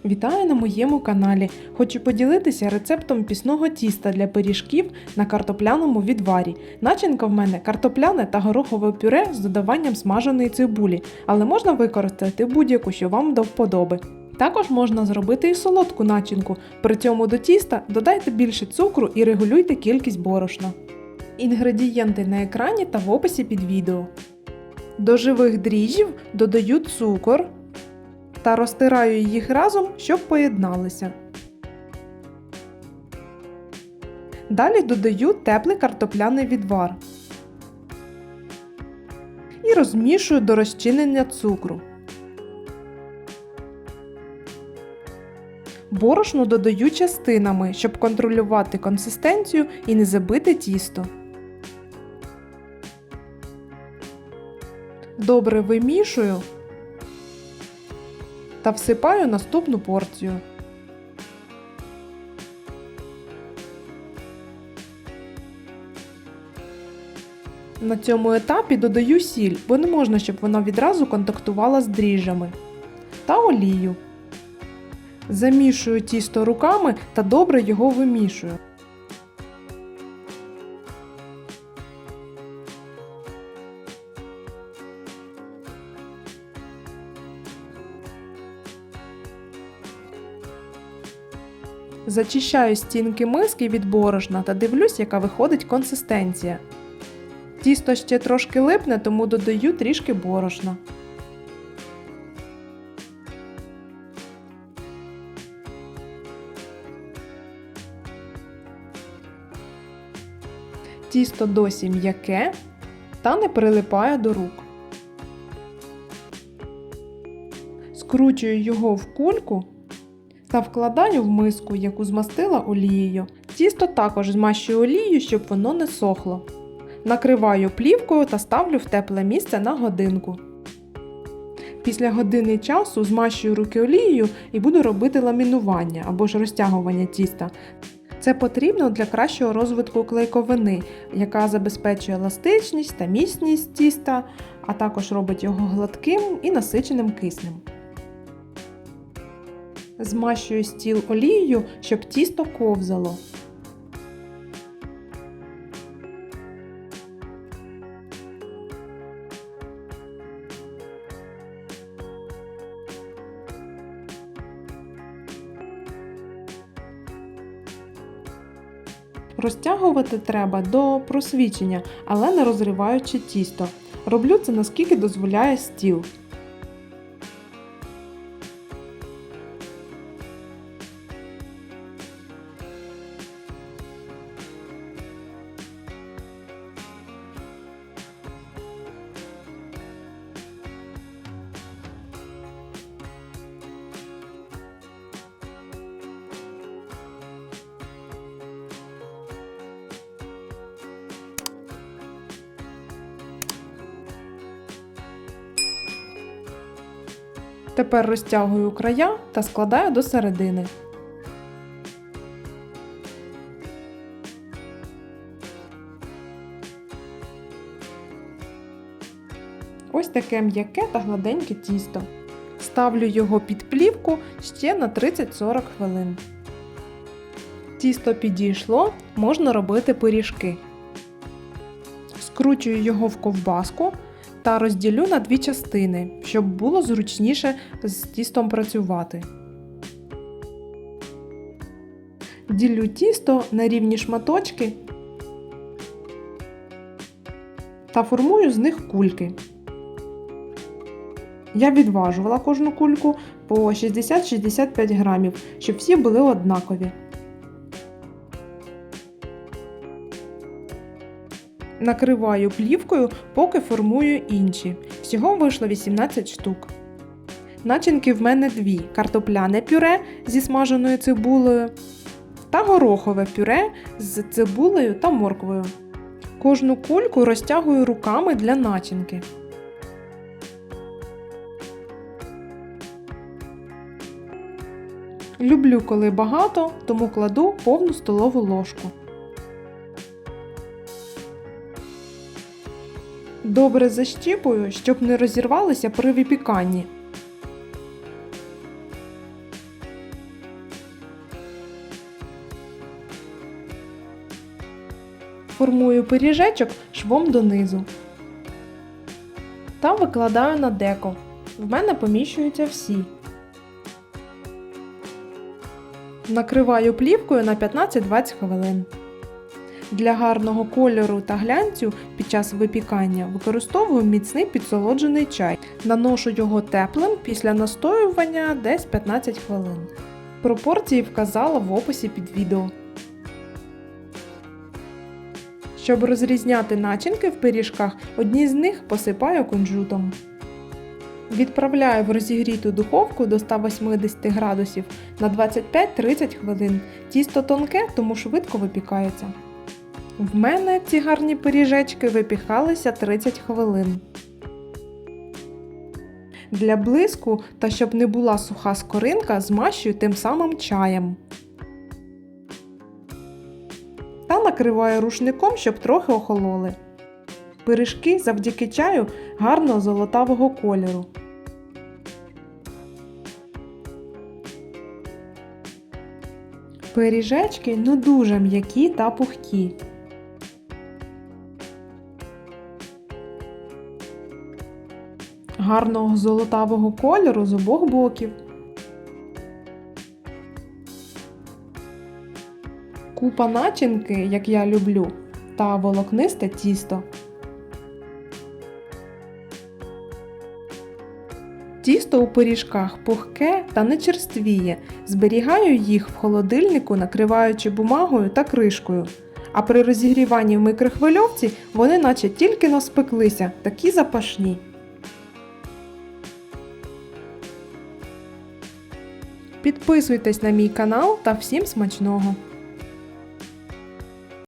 Вітаю на моєму каналі! Хочу поділитися рецептом пісного тіста для пиріжків на картопляному відварі. Начинка в мене картопляне та горохове пюре з додаванням смаженої цибулі, але можна використати будь-яку, що вам до вподоби. Також можна зробити і солодку начинку, при цьому до тіста додайте більше цукру і регулюйте кількість борошна. Інгредієнти на екрані та в описі під відео. До живих дріжджів додаю цукор та розтираю їх разом, щоб поєдналися. Далі додаю теплий картопляний відвар і розмішую до розчинення цукру. Борошно додаю частинами, щоб контролювати консистенцію і не забити тісто. Добре вимішую та всипаю наступну порцію. На цьому етапі додаю сіль, бо не можна, щоб вона відразу контактувала з дріжджами, та олію. Замішую тісто руками та добре його вимішую. Зачищаю стінки миски від борошна та дивлюсь, яка виходить консистенція. Тісто ще трошки липне, тому додаю трішки борошна. Тісто досі м'яке та не прилипає до рук. Скручую його в кульку та вкладаю в миску, яку змастила олією. Тісто також змащую олією, щоб воно не сохло. Накриваю плівкою та ставлю в тепле місце на годинку. Після години часу змащую руки олією і буду робити ламінування або ж розтягування тіста. Це потрібно для кращого розвитку клейковини, яка забезпечує еластичність та міцність тіста, а також робить його гладким і насиченим киснем. Змащую стіл олією, щоб тісто ковзало. Розтягувати треба до просвічення, але не розриваючи тісто. Роблю це наскільки дозволяє стіл. Тепер розтягую края та складаю до середини. Ось таке м'яке та гладеньке тісто. Ставлю його під плівку ще на 30-40 хвилин. Тісто підійшло, можна робити пиріжки. Скручую його в ковбаску та розділю на дві частини, щоб було зручніше з тістом працювати. Ділю тісто на рівні шматочки та формую з них кульки. Я відважувала кожну кульку по 60-65 грамів, щоб всі були однакові. Накриваю плівкою, поки формую інші. Всього вийшло 18 штук. Начинки в мене дві: картопляне пюре зі смаженою цибулею та горохове пюре з цибулею та морквою. Кожну кульку розтягую руками для начинки. Люблю, коли багато, тому кладу повну столову ложку. Добре защіпую, щоб не розірвалися при випіканні. Формую пиріжечок швом донизу. Та викладаю на деко. В мене поміщуються всі. Накриваю плівкою на 15-20 хвилин. Для гарного кольору та глянцю під час випікання використовую міцний підсолоджений чай. Наношу його теплим після настоювання десь 15 хвилин. Пропорції вказала в описі під відео. Щоб розрізняти начинки в пиріжках, одні з них посипаю кунжутом. Відправляю в розігріту духовку до 180 градусів на 25-30 хвилин. Тісто тонке, тому швидко випікається. В мене ці гарні пиріжечки випікалися 30 хвилин. Для блиску та щоб не була суха скоринка, змащую тим самим чаєм. Та накриваю рушником, щоб трохи охололи. Пиріжки завдяки чаю гарного золотавого кольору. Пиріжечки дуже м'які та пухкі. Гарного золотавого кольору з обох боків. Купа начинки, як я люблю, та волокнисте тісто. Тісто у пиріжках пухке та не черствіє. Зберігаю їх в холодильнику, накриваючи бумагою та кришкою. А при розігріванні в мікрохвильовці вони наче тільки-но спеклися, такі запашні. Підписуйтесь на мій канал та всім смачного!